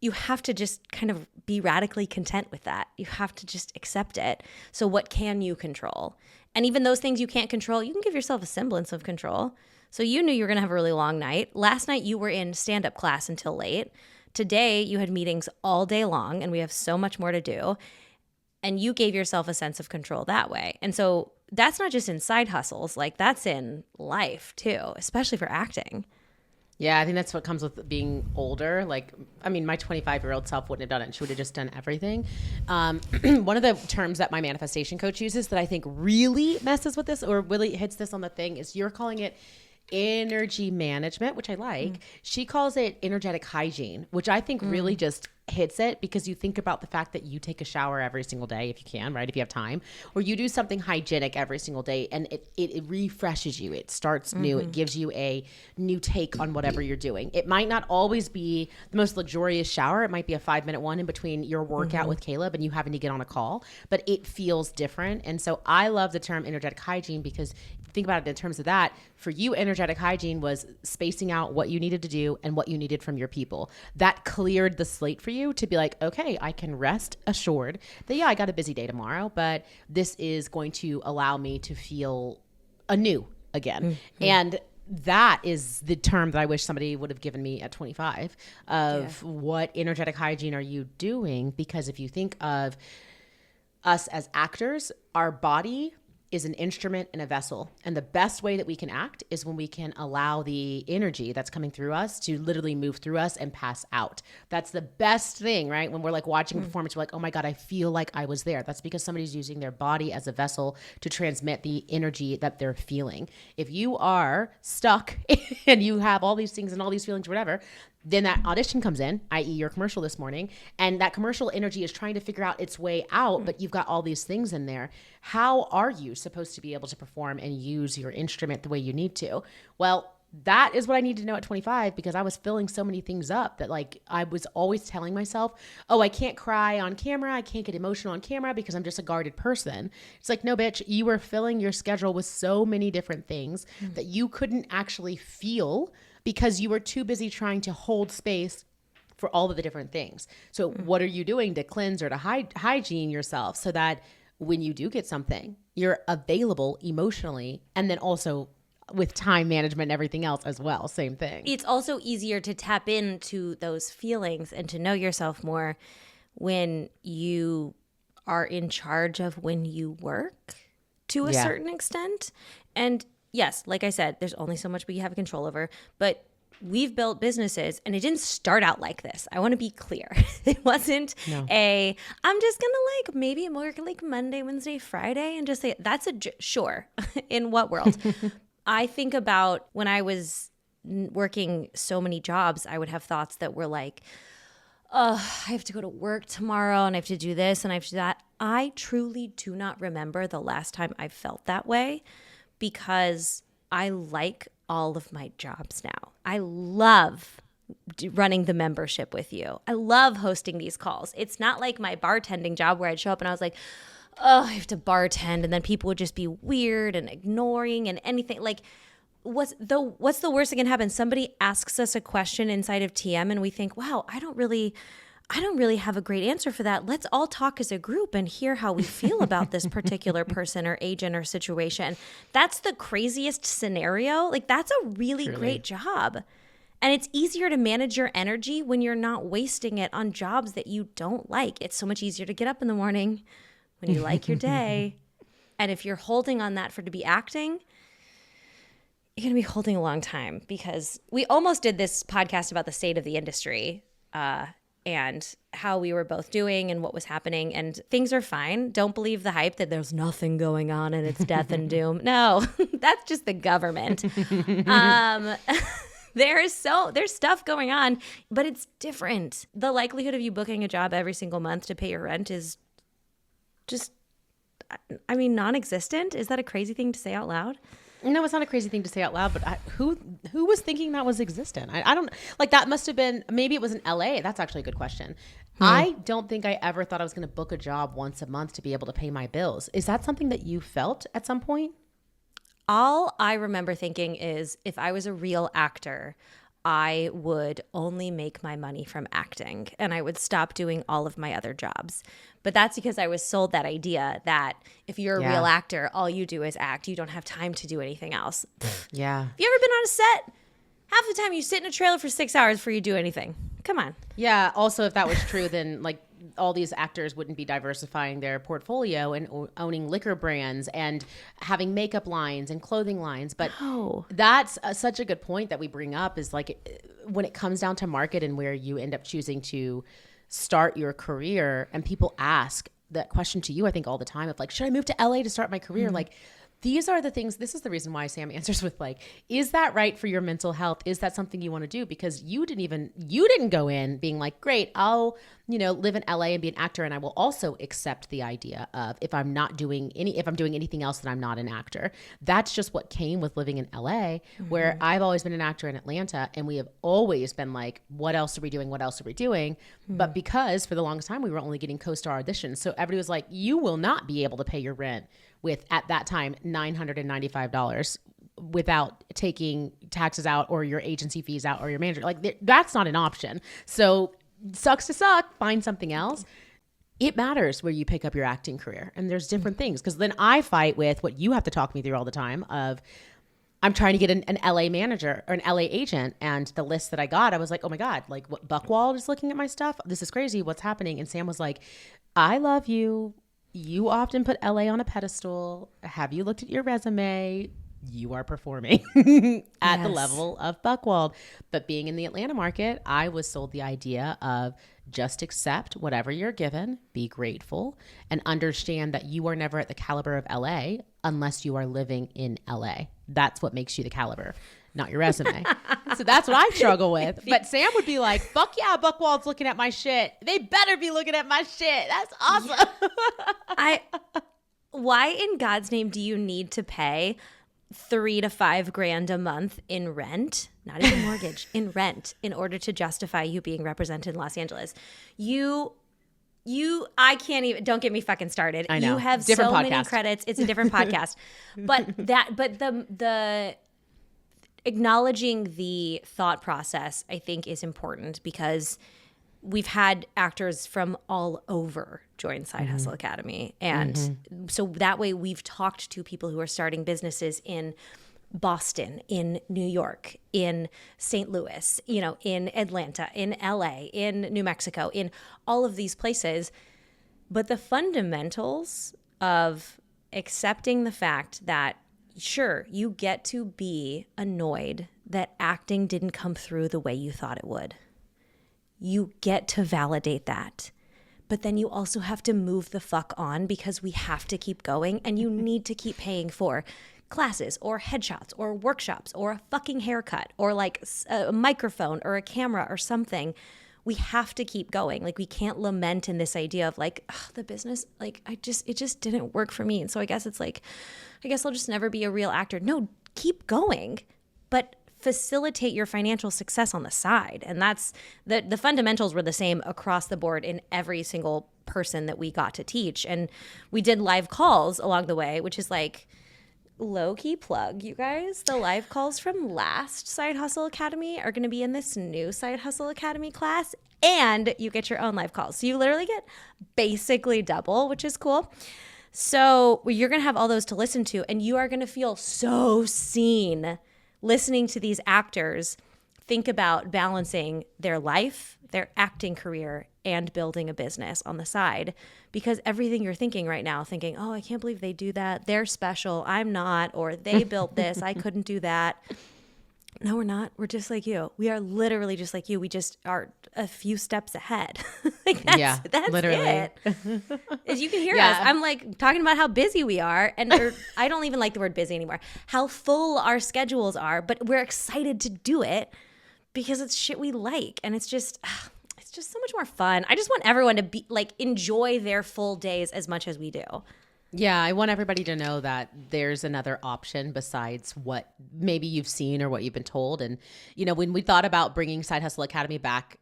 you have to just kind of be radically content with that. You have to just accept it. So what can you control? And even those things you can't control, you can give yourself a semblance of control. So you knew you were going to have a really long night. Last night you were in stand-up class until late. Today you had meetings all day long and we have so much more to do. And you gave yourself a sense of control that way. And so that's not just in side hustles, like that's in life too, especially for acting. Yeah, I think that's what comes with being older. Like, I mean, my 25-year-old self wouldn't have done it. She would have just done everything. One of the terms that my manifestation coach uses that I think really messes with this or really hits this on the thing is, you're calling it energy management, which I like. She calls it energetic hygiene, which I think really just hits it, because you think about the fact that you take a shower every single day if you can, right? If you have time, or you do something hygienic every single day, and it refreshes you. It starts new. It gives you a new take on whatever you're doing. It might not always be the most luxurious shower. It might be a 5-minute one in between your workout with Caleb and you having to get on a call, but it feels different. And so I love the term energetic hygiene, because think about it in terms of that. For you, energetic hygiene was spacing out what you needed to do and what you needed from your people. That cleared the slate for you to be like, okay, I can rest assured that, yeah, I got a busy day tomorrow, but this is going to allow me to feel anew again. And that is the term that I wish somebody would have given me at 25 of what energetic hygiene are you doing? Because if you think of us as actors, our body is an instrument and a vessel. And the best way that we can act is when we can allow the energy that's coming through us to literally move through us and pass out. That's the best thing, right? When we're like watching a performance, we're like, oh my God, I feel like I was there. That's because somebody's using their body as a vessel to transmit the energy that they're feeling. If you are stuck and you have all these things and all these feelings, whatever, then that audition comes in, i.e. your commercial this morning, and that commercial energy is trying to figure out its way out, but you've got all these things in there. How are you supposed to be able to perform and use your instrument the way you need to? Well, that is what I need to know at 25, because I was filling so many things up that like I was always telling myself, oh, I can't cry on camera. I can't get emotional on camera because I'm just a guarded person. It's like, no, bitch, you were filling your schedule with so many different things that you couldn't actually feel because you were too busy trying to hold space for all of the different things. So what are you doing to cleanse or to hygiene yourself so that when you do get something, you're available emotionally, and then also with time management and everything else as well, same thing. It's also easier to tap into those feelings and to know yourself more when you are in charge of when you work to a certain extent. And yes, like I said, there's only so much we have control over, but we've built businesses and it didn't start out like this. I want to be clear. It wasn't I'm just going to like maybe work like Monday, Wednesday, Friday and just say that's sure. In what world? I think about when I was working so many jobs, I would have thoughts that were like, oh, I have to go to work tomorrow and I have to do this and I have to do that. I truly do not remember the last time I felt that way, because I like all of my jobs now. I love running the membership with you. I love hosting these calls. It's not like my bartending job where I'd show up and I was like, oh, I have to bartend, and then people would just be weird and ignoring and anything. Like, what's the worst that can happen? Somebody asks us a question inside of TM and we think, wow, I don't really have a great answer for that. Let's all talk as a group and hear how we feel about this particular person or agent or situation. That's the craziest scenario. Like, that's a really great job. And it's easier to manage your energy when you're not wasting it on jobs that you don't like. It's so much easier to get up in the morning when you like your day. And if you're holding on that for to be acting, you're going to be holding a long time, because we almost did this podcast about the state of the industry and how we were both doing and what was happening. And things are fine. Don't believe the hype that there's nothing going on and it's death and doom. No, that's just the government. There's stuff going on, but it's different. The likelihood of you booking a job every single month to pay your rent is just, I mean, non-existent. Is that a crazy thing to say out loud? No, it's not a crazy thing to say out loud, but who was thinking that was existent? I don't, like, that must have been, maybe it was in LA. That's actually a good question. I don't think I ever thought I was going to book a job once a month to be able to pay my bills. Is that something that you felt at some point? All I remember thinking is, if I was a real actor, I would only make my money from acting and I would stop doing all of my other jobs. But that's because I was sold that idea that if you're a real actor, all you do is act. You don't have time to do anything else. Yeah. Have you ever been on a set? Half the time you sit in a trailer for 6 hours before you do anything. Come on. Yeah. Also, if that was true, then like all these actors wouldn't be diversifying their portfolio and owning liquor brands and having makeup lines and clothing lines. But that's such a good point that we bring up, is like when it comes down to market and where you end up choosing to start your career, and people ask that question to you, I think all the time, of like, should I move to LA to start my career? Like, these are the things, this is the reason why Sam answers with like, is that right for your mental health? Is that something you want to do? Because you didn't go in being like, great, I'll, live in LA and be an actor. And I will also accept the idea of if I'm doing anything else, then I'm not an actor. That's just what came with living in LA, where I've always been an actor in Atlanta. And we have always been like, what else are we doing? What else are we doing? But because for the longest time, we were only getting co-star auditions. So everybody was like, you will not be able to pay your rent with, at that time, $995 without taking taxes out or your agency fees out or your manager. Like, that's not an option. So sucks to suck, find something else. It matters where you pick up your acting career. And there's different things. Because then I fight with what you have to talk me through all the time of, I'm trying to get an LA manager or an LA agent, and the list that I got, I was like, oh my God, like, what, Buckwald is looking at my stuff? This is crazy. What's happening? And Sam was like, I love you. you often put LA on a pedestal. Have you looked at your resume? You are performing at the level of Buckwald. But being in the Atlanta market, I was sold the idea of just accept whatever you're given, be grateful, and understand that you are never at the caliber of LA unless you are living in LA. That's what makes you the caliber, not your resume. So that's what I struggle with. But Sam would be like, fuck yeah, Buckwald's looking at my shit. They better be looking at my shit. That's awesome. Why in God's name do you need to pay $3,000 to $5,000 a month in rent, not even mortgage, in rent, in order to justify you being represented in Los Angeles? I can't even, don't get me fucking started. I know. You have different so podcast. many credits. It's a different podcast. But the acknowledging the thought process, I think, is important because we've had actors from all over join Side Hustle Academy. And so that way we've talked to people who are starting businesses in Boston, in New York, in St. Louis, in Atlanta, in LA, in New Mexico, in all of these places. But the fundamentals of accepting the fact that, sure, you get to be annoyed that acting didn't come through the way you thought it would. You get to validate that. But then you also have to move the fuck on because we have to keep going and you need to keep paying for classes or headshots or workshops or a fucking haircut or like a microphone or a camera or something. We have to keep going. Like we can't lament in this idea of like, the business, like it just didn't work for me. And so I guess I'll just never be a real actor. No, keep going. But facilitate your financial success on the side. And that's the fundamentals were the same across the board in every single person that we got to teach. And we did live calls along the way, which is like low-key plug, you guys. The live calls from last Side Hustle Academy are going to be in this new Side Hustle Academy class, and you get your own live calls. So you literally get basically double, which is cool. So you're going to have all those to listen to, and you are going to feel so seen listening to these actors think about balancing their life, their acting career, and building a business on the side. Because everything you're thinking right now, thinking, oh, I can't believe they do that. They're special. I'm not. Or they built this. I couldn't do that. No, we're not. We're just like you. We are literally just like you. We just are a few steps ahead. That's literally. it. As you can hear us, I'm like talking about how busy we are. And I don't even like the word busy anymore. How full our schedules are. But we're excited to do it because it's shit we like. And it's just so much more fun. I just want everyone to be like enjoy their full days as much as we do. Yeah, I want everybody to know that there's another option besides what maybe you've seen or what you've been told. And, when we thought about bringing Side Hustle Academy back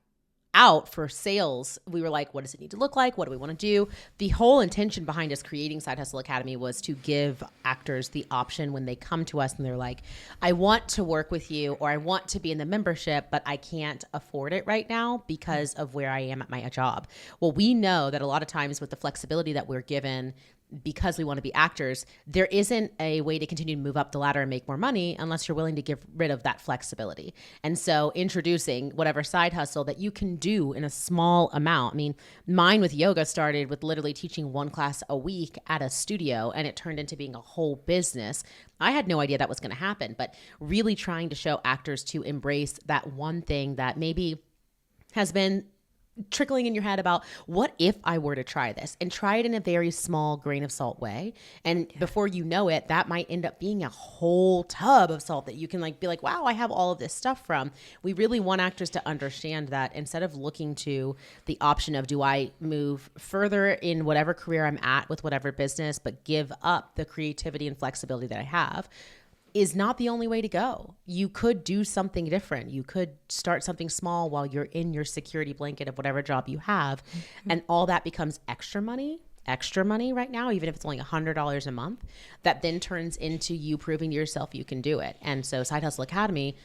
out for sales, we were like, what does it need to look like? What do we want to do? The whole intention behind us creating Side Hustle Academy was to give actors the option when they come to us and they're like, I want to work with you or I want to be in the membership, but I can't afford it right now because of where I am at my job. Well, we know that a lot of times with the flexibility that we're given because we want to be actors, there isn't a way to continue to move up the ladder and make more money unless you're willing to get rid of that flexibility. And so introducing whatever side hustle that you can do in a small amount. I mean, mine with yoga started with literally teaching one class a week at a studio, and it turned into being a whole business. I had no idea that was going to happen, but really trying to show actors to embrace that one thing that maybe has been trickling in your head about what if I were to try this, and try it in a very small grain of salt way. And before you know it, that might end up being a whole tub of salt that you can be like, wow, I have all of this stuff from. We really want actors to understand that instead of looking to the option of, do I move further in whatever career I'm at with whatever business, but give up the creativity and flexibility that I have, is not the only way to go. You could do something different. You could start something small while you're in your security blanket of whatever job you have. Mm-hmm. And all that becomes extra money right now, even if it's only $100 a month, that then turns into you proving to yourself you can do it. And so Side Hustle Academy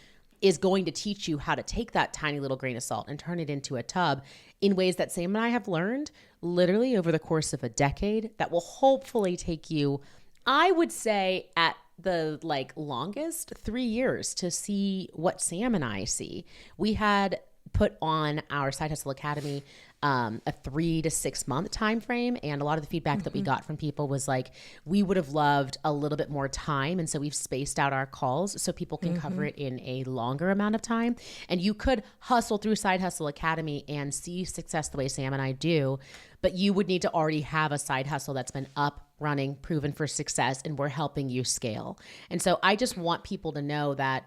is going to teach you how to take that tiny little grain of salt and turn it into a tub in ways that Sam and I have learned literally over the course of a decade that will hopefully take you, I would say, at the longest 3 years to see what Sam and I see. We had put on our Side Hustle Academy a 3 to 6 month time frame, and a lot of the feedback that we got from people was like, we would have loved a little bit more time, and so we've spaced out our calls so people can cover it in a longer amount of time. And you could hustle through Side Hustle Academy and see success the way Sam and I do, but you would need to already have a side hustle that's been up, running, proven for success, and we're helping you scale. And so I just want people to know that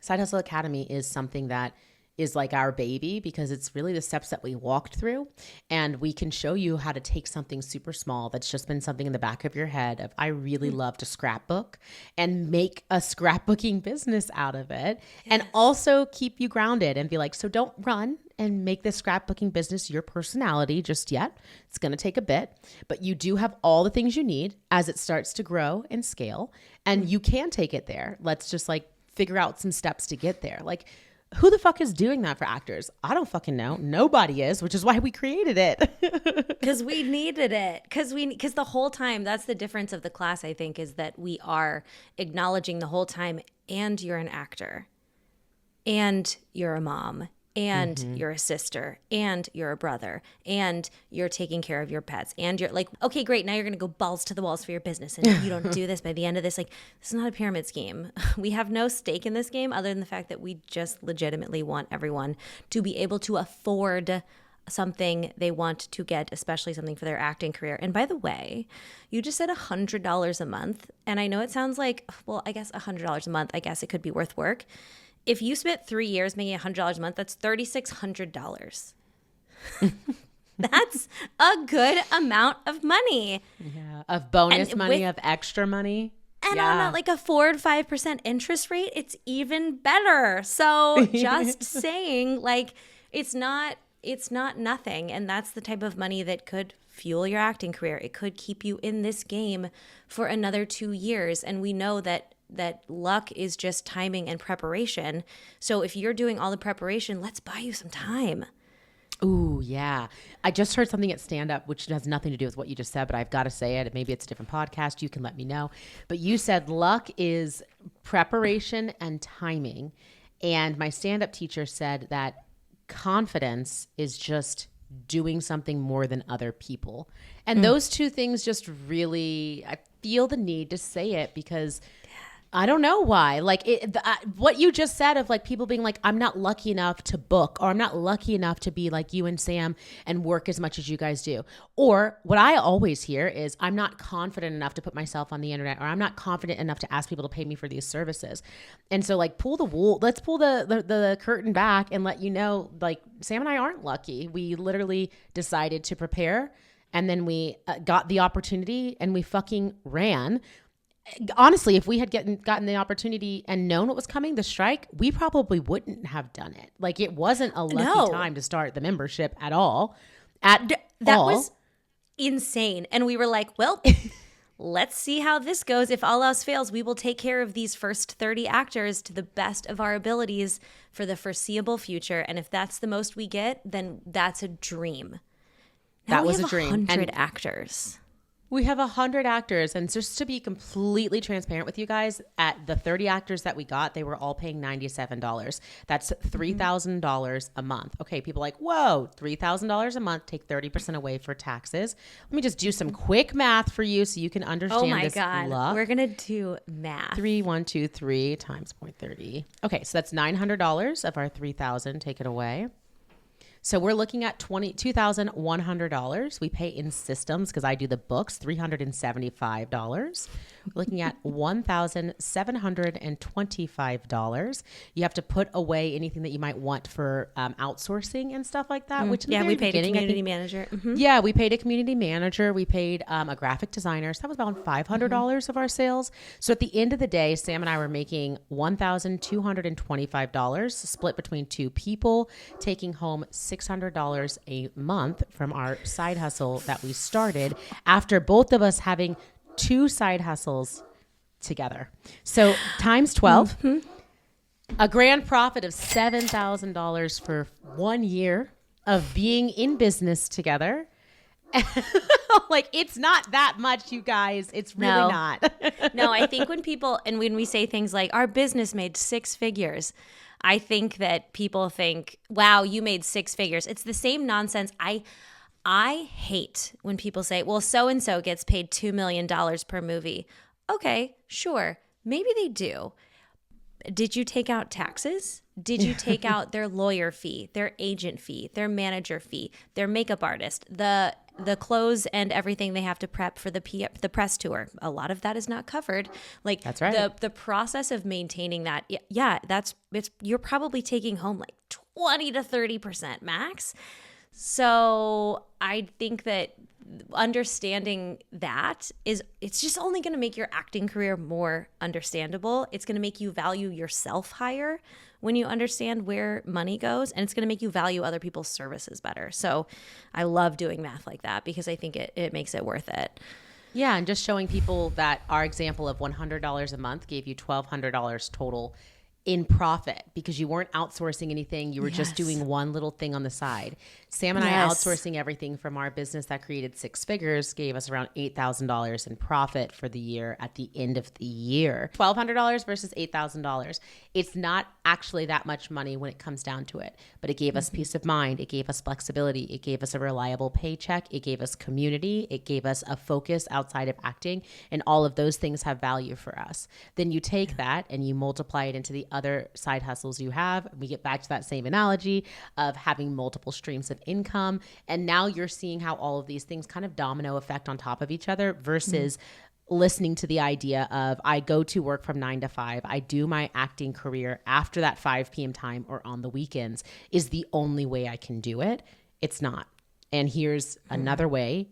Side Hustle Academy is something that is like our baby, because it's really the steps that we walked through, and we can show you how to take something super small that's just been something in the back of your head of, I really love to scrapbook, and make a scrapbooking business out of it. And also keep you grounded and be like, so don't run and make this scrapbooking business your personality just yet. It's going to take a bit, but you do have all the things you need as it starts to grow and scale, and you can take it there. Let's just like figure out some steps to get there. Like, who the fuck is doing that for actors? I don't fucking know. Nobody is, which is why we created it. Because we needed it. Because the whole time, that's the difference of the class, I think, is that we are acknowledging the whole time, and you're an actor, and you're a mom, and you're a sister, and you're a brother, and you're taking care of your pets, and you're like, okay, great, now you're going to go balls to the walls for your business, and if you don't do this by the end of this, like, this is not a pyramid scheme. We have no stake in this game other than the fact that we just legitimately want everyone to be able to afford something they want to get, especially something for their acting career. And by the way, you just said $100 a month, and I know it sounds like, well, I guess $100 a month, I guess it could be worth work. If you spent 3 years making $100 a month, that's $3,600. That's a good amount of money. Yeah, of bonus money, of extra money. And on like a 4 to 5% interest rate, it's even better. So just saying, like, it's not nothing. And that's the type of money that could fuel your acting career. It could keep you in this game for another 2 years. And we know that luck is just timing and preparation. So if you're doing all the preparation, let's buy you some time. Ooh, yeah. I just heard something at Stand Up, which has nothing to do with what you just said, but I've got to say it. Maybe it's a different podcast. You can let me know. But you said luck is preparation and timing. And my stand up teacher said that confidence is just doing something more than other people. And those two things just really, I feel the need to say it because I don't know why. Like what you just said of like people being like, I'm not lucky enough to book, or I'm not lucky enough to be like you and Sam and work as much as you guys do. Or what I always hear is I'm not confident enough to put myself on the internet, or I'm not confident enough to ask people to pay me for these services. And so like let's pull the curtain back and let you know, like Sam and I aren't lucky. We literally decided to prepare, and then we got the opportunity and we fucking ran. Honestly, if we had gotten the opportunity and known what was coming, the strike, we probably wouldn't have done it. Like it wasn't a lucky time to start the membership at all. That was insane. And we were like, well, let's see how this goes. If all else fails, we will take care of these first 30 actors to the best of our abilities for the foreseeable future. And if that's the most we get, then that's a dream. Now that was a dream. 100 actors. We have 100 actors, and just to be completely transparent with you guys, at the 30 actors that we got, they were all paying $97. That's $3,000 a month. Okay, people are like, whoa, $3,000 a month, take 30% away for taxes. Let me just do some quick math for you so you can understand this. Oh my God, luck. We're going to do math. 3,123 times 0.30. Okay, so that's $900 of our $3,000 taken away. So we're looking at $2,100. We pay in systems because I do the books, $375. We're looking at $1,725. You have to put away anything that you might want for outsourcing and stuff like that. Which we paid a community manager. Mm-hmm. Yeah, we paid a community manager. We paid a graphic designer. So that was about $500 of our sales. So at the end of the day, Sam and I were making $1,225 split between two people, taking home $600 a month from our side hustle that we started after both of us having two side hustles together. So times 12, a grand profit of $7,000 for 1 year of being in business together. Like, it's not that much, you guys. It's really not. No, I think when we say things like our business made 6 figures, I think that people think, wow, you made six figures. It's the same nonsense. I hate when people say, well, so-and-so gets paid $2 million per movie. Okay, sure. Maybe they do. Did you take out taxes? Did you take out their lawyer fee, their agent fee, their manager fee, their makeup artist, the clothes and everything they have to prep for the press tour? A lot of that is not covered. Like, that's right. The process of maintaining that, you're probably taking home like 20 to 30% max. So I think that understanding that it's just only going to make your acting career more understandable. It's going to make you value yourself higher when you understand where money goes, and it's going to make you value other people's services better. So I love doing math like that because I think it makes it worth it. Yeah, and just showing people that our example of $100 a month gave you $1,200 total in profit because you weren't outsourcing anything. You were just doing one little thing on the side. Sam and I outsourcing everything from our business that created six figures gave us around $8,000 in profit for the year at the end of the year. $1,200 versus $8,000. It's not actually that much money when it comes down to it, but it gave us peace of mind. It gave us flexibility. It gave us a reliable paycheck. It gave us community. It gave us a focus outside of acting, and all of those things have value for us. Then you take that and you multiply it into the other side hustles you have. We get back to that same analogy of having multiple streams of income. And now you're seeing how all of these things kind of domino effect on top of each other versus listening to the idea of I go to work from 9 to 5. I do my acting career after that 5 p.m. time or on the weekends is the only way I can do it. It's not. And here's another way.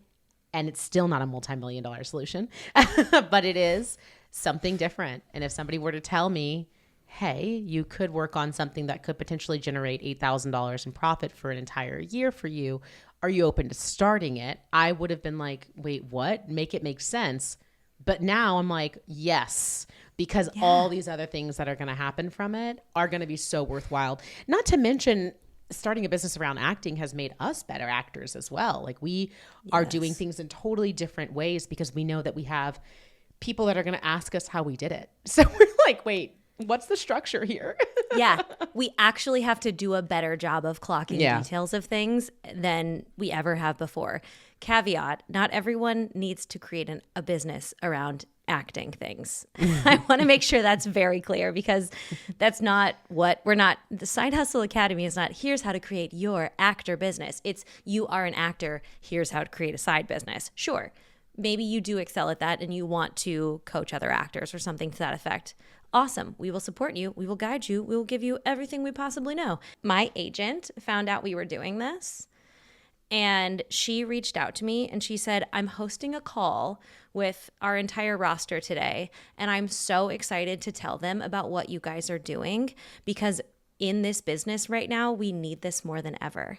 And it's still not a multi-million-dollar solution, but it is something different. And if somebody were to tell me, hey, you could work on something that could potentially generate $8,000 in profit for an entire year for you, are you open to starting it? I would have been like, wait, what? Make it make sense. But now I'm like, yes, because all these other things that are going to happen from it are going to be so worthwhile. Not to mention, starting a business around acting has made us better actors as well. Like we are doing things in totally different ways because we know that we have people that are going to ask us how we did it. So we're like, wait, what's the structure here? Yeah, we actually have to do a better job of clocking details of things than we ever have before. Caveat, not everyone needs to create a business around acting things. I want to make sure that's very clear because that's not what the Side Hustle Academy is not, here's how to create your actor business. It's you are an actor, here's how to create a side business. Sure, maybe you do excel at that and you want to coach other actors or something to that effect. Awesome. We will support you. We will guide you. We will give you everything we possibly know. My agent found out we were doing this and she reached out to me and she said, I'm hosting a call with our entire roster today and I'm so excited to tell them about what you guys are doing because in this business right now, we need this more than ever.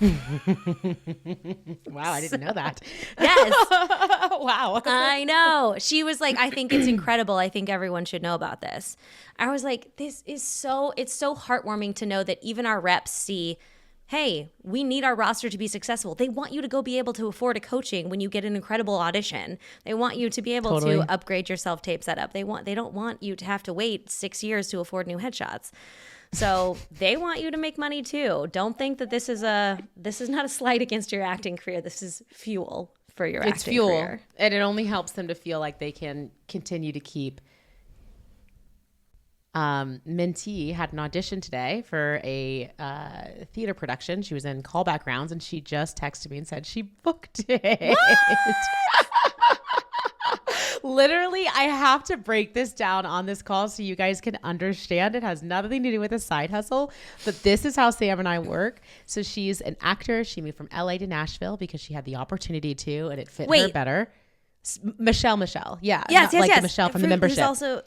Wow, I didn't know that. Yes. Wow. I know. She was like, I think it's incredible. I think everyone should know about this. I was like, it's so heartwarming to know that even our reps see, hey, we need our roster to be successful. They want you to go be able to afford a coaching when you get an incredible audition. They want you to be able to upgrade your self-tape setup. They don't want you to have to wait 6 years to afford new headshots. So they want you to make money too. Don't think that this is not a slight against your acting career. This is fuel for your acting career. And it only helps them to feel like they can continue to keep. Minty had an audition today for a theater production. She was in callback rounds and she just texted me and said she booked it. Literally, I have to break this down on this call so you guys can understand. It has nothing to do with a side hustle, but this is how Sam and I work. So she's an actor. She moved from LA to Nashville because she had the opportunity to, and it fit her better. Michelle. Yeah. Yes. The Michelle from the membership. Who's also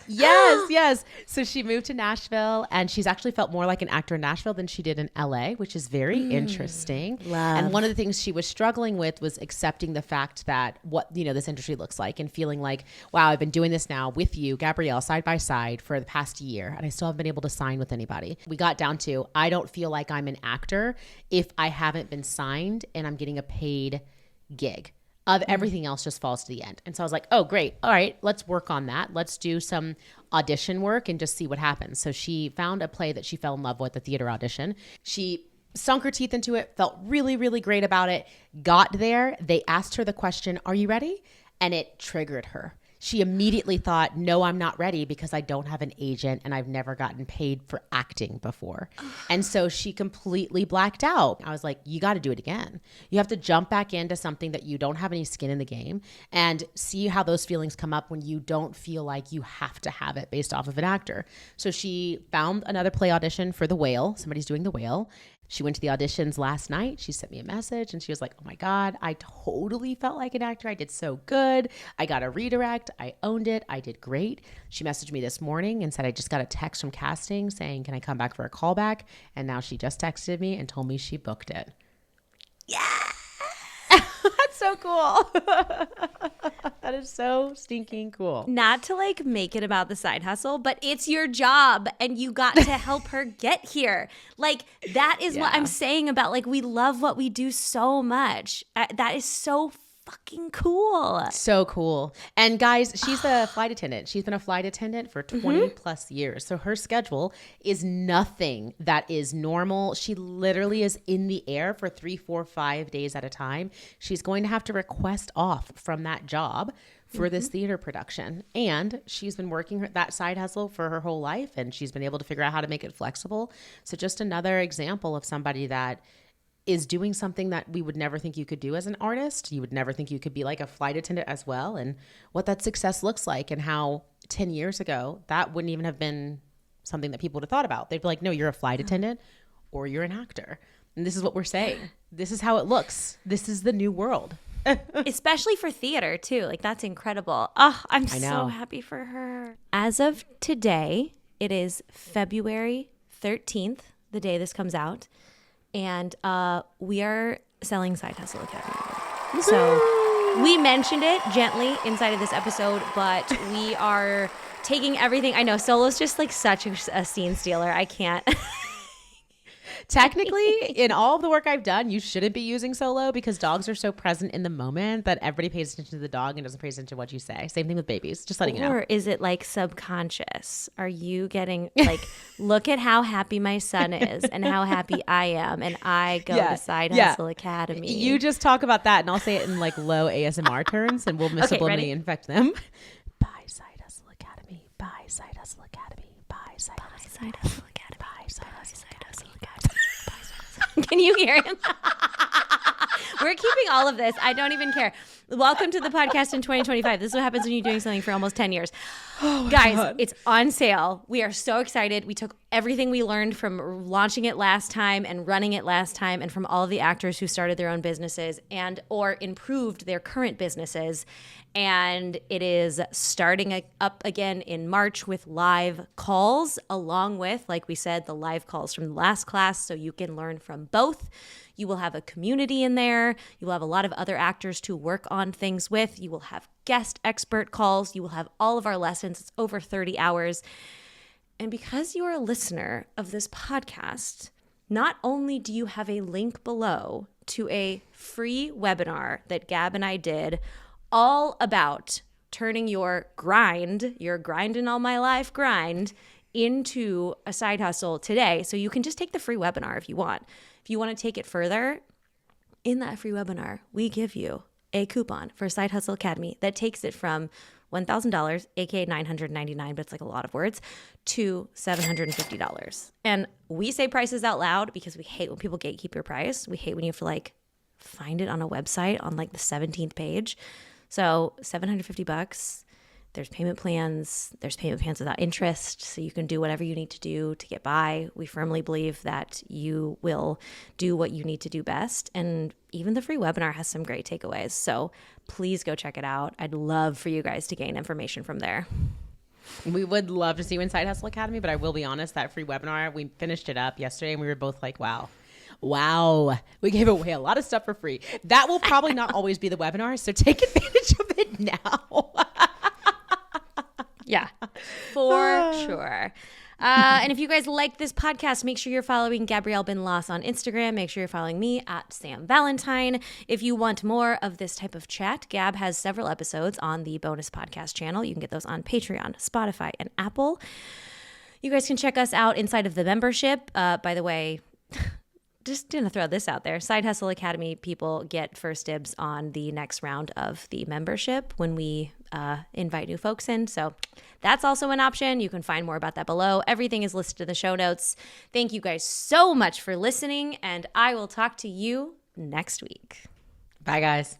Yes. So she moved to Nashville and she's actually felt more like an actor in Nashville than she did in LA, which is very interesting. Love. And one of the things she was struggling with was accepting the fact that what, this industry looks like and feeling like, wow, I've been doing this now with you, Gabrielle, side by side for the past year. And I still haven't been able to sign with anybody. We got down to, I don't feel like I'm an actor if I haven't been signed and I'm getting a paid gig. Everything else just falls to the end. And so I was like, oh, great. All right, let's work on that. Let's do some audition work and just see what happens. So she found a play that she fell in love with, the theater audition. She sunk her teeth into it, felt really, really great about it, got there. They asked her the question, are you ready? And it triggered her. She immediately thought, no, I'm not ready because I don't have an agent and I've never gotten paid for acting before. And so she completely blacked out. I was like, you got to do it again. You have to jump back into something that you don't have any skin in the game and see how those feelings come up when you don't feel like you have to have it based off of an actor. So she found another play audition for The Whale. Somebody's doing The Whale. She went to the auditions last night. She sent me a message and she was like, oh my God, I totally felt like an actor. I did so good. I got a redirect. I owned it. I did great. She messaged me this morning and said, I just got a text from casting saying, can I come back for a callback? And now she just texted me and told me she booked it. Yeah. That's so cool. That is so stinking cool. Not to like make it about the side hustle, but it's your job and you got to help her get here. Like that is what I'm saying about like, we love what we do so much. That is so fucking cool. So cool. And guys, she's a flight attendant. She's been a flight attendant for 20 plus years. So her schedule is nothing that is normal. She literally is in the air for 3, 4, 5 days at a time. She's going to have to request off from that job for this theater production. And she's been working that side hustle for her whole life and she's been able to figure out how to make it flexible. So just another example of somebody that is doing something that we would never think you could do as an artist. You would never think you could be like a flight attendant as well, and what that success looks like and how 10 years ago, that wouldn't even have been something that people would have thought about. They'd be like, no, you're a flight attendant or you're an actor. And this is what we're saying. This is how it looks. This is the new world. Especially for theater too. Like that's incredible. Oh, I'm so happy for her. As of today, it is February 13th, the day this comes out. And we are selling Side Hustle Academy. So we mentioned it gently inside of this episode, but we are taking everything. I know Solo's just like such a scene stealer. I can't. Technically, in all of the work I've done, you shouldn't be using Solo because dogs are so present in the moment that everybody pays attention to the dog and doesn't pay attention to what you say. Same thing with babies. Just letting you know. Or is it like subconscious? Are you getting like, look at how happy my son is and how happy I am, and I go to Side Hustle Academy. You just talk about that, and I'll say it in like low ASMR turns, and we'll subliminally infect them. Buy Side Hustle Academy. Buy Side Hustle Academy. Buy Side Hustle Academy. Buy Side Hustle Academy. Can you hear him? We're keeping all of this. I don't even care. Welcome to the podcast in 2025. This is what happens when you're doing something for almost 10 years. Oh guys, God. It's on sale. We are so excited. We took everything we learned from launching it last time and running it last time and from all of the actors who started their own businesses and or improved their current businesses. And it is starting up again in March with live calls, along with, like we said, the live calls from the last class, so you can learn from both. You will have a community in there. You will have a lot of other actors to work on things with. You will have guest expert calls. You will have all of our lessons. It's over 30 hours. And because you are a listener of this podcast, not only do you have a link below to a free webinar that Gab and I did all about turning your grind in all my life grind into a side hustle today. So you can just take the free webinar if you want. If you want to take it further, in that free webinar, we give you a coupon for Side Hustle Academy that takes it from $1,000, aka $999, but it's like a lot of words, to $750. And we say prices out loud because we hate when people gatekeep your price. We hate when you have to like find it on a website on like the 17th page. So $750. There's payment plans. There's payment plans without interest. So you can do whatever you need to do to get by. We firmly believe that you will do what you need to do best. And even the free webinar has some great takeaways. So please go check it out. I'd love for you guys to gain information from there. We would love to see you in Side Hustle Academy, but I will be honest, that free webinar, we finished it up yesterday and we were both like, wow, we gave away a lot of stuff for free. That will probably not always be the webinar, so take advantage of it now. Yeah, for sure. And if you guys like this podcast, make sure you're following Gabrielle Bin Loss on Instagram. Make sure you're following me at Sam Valentine. If you want more of this type of chat, Gab has several episodes on the bonus podcast channel. You can get those on Patreon, Spotify, and Apple. You guys can check us out inside of the membership. By the way, just gonna throw this out there. Side Hustle Academy people get first dibs on the next round of the membership when we invite new folks in. So that's also an option. You can find more about that below. Everything is listed in the show notes. Thank you guys so much for listening, and I will talk to you next week. Bye, guys.